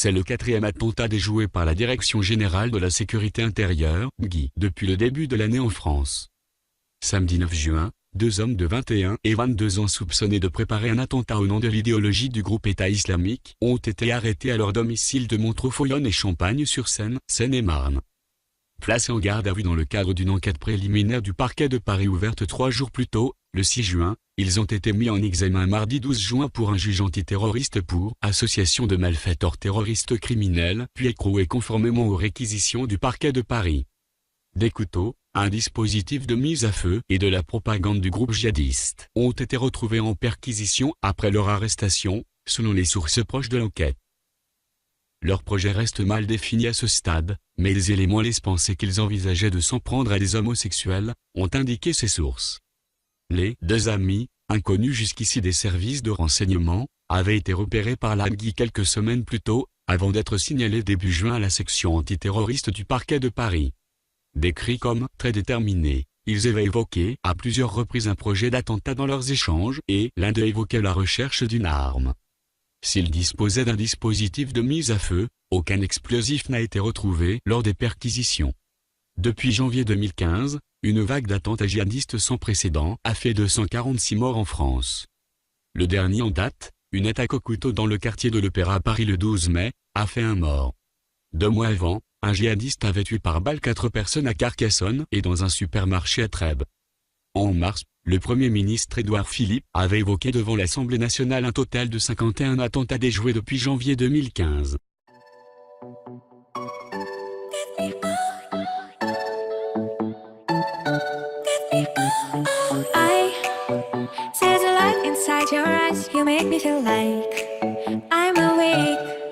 C'est le quatrième attentat déjoué par la Direction générale de la sécurité intérieure, (DGSI), depuis le début de l'année en France. Samedi 9 juin, 2 hommes de 21 et 22 ans soupçonnés de préparer un attentat au nom de l'idéologie du groupe État islamique ont été arrêtés à leur domicile de Montreux-Foyonne et Champagne-sur-Seine, Seine-et-Marne. Placés en garde à vue dans le cadre d'une enquête préliminaire du parquet de Paris ouverte 3 jours plus tôt, le 6 juin, ils ont été mis en examen mardi 12 juin pour un juge antiterroriste pour association de malfaiteurs terroristes criminels puis écroués conformément aux réquisitions du parquet de Paris. Des couteaux, un dispositif de mise à feu et de la propagande du groupe djihadiste ont été retrouvés en perquisition après leur arrestation, selon les sources proches de l'enquête. Leur projet reste mal défini à ce stade, mais les éléments laissent penser qu'ils envisageaient de s'en prendre à des homosexuels, ont indiqué ces sources. Les deux amis, inconnus jusqu'ici des services de renseignement, avaient été repérés par la DGSI quelques semaines plus tôt, avant d'être signalés début juin à la section antiterroriste du parquet de Paris. Décrits comme « très déterminés », ils avaient évoqué à plusieurs reprises un projet d'attentat dans leurs échanges et l'un d'eux évoquait la recherche d'une arme. S'ils disposaient d'un dispositif de mise à feu, aucun explosif n'a été retrouvé lors des perquisitions. Depuis janvier 2015, une vague d'attentats djihadistes sans précédent a fait 246 morts en France. Le dernier en date, une attaque au couteau dans le quartier de l'Opéra à Paris le 12 mai, a fait un mort. 2 mois avant, un djihadiste avait tué par balle 4 personnes à Carcassonne et dans un supermarché à Trèbes. En mars, le Premier ministre Édouard Philippe avait évoqué devant l'Assemblée nationale un total de 51 attentats déjoués depuis janvier 2015. I see the light inside your eyes. You make me feel like I'm awake.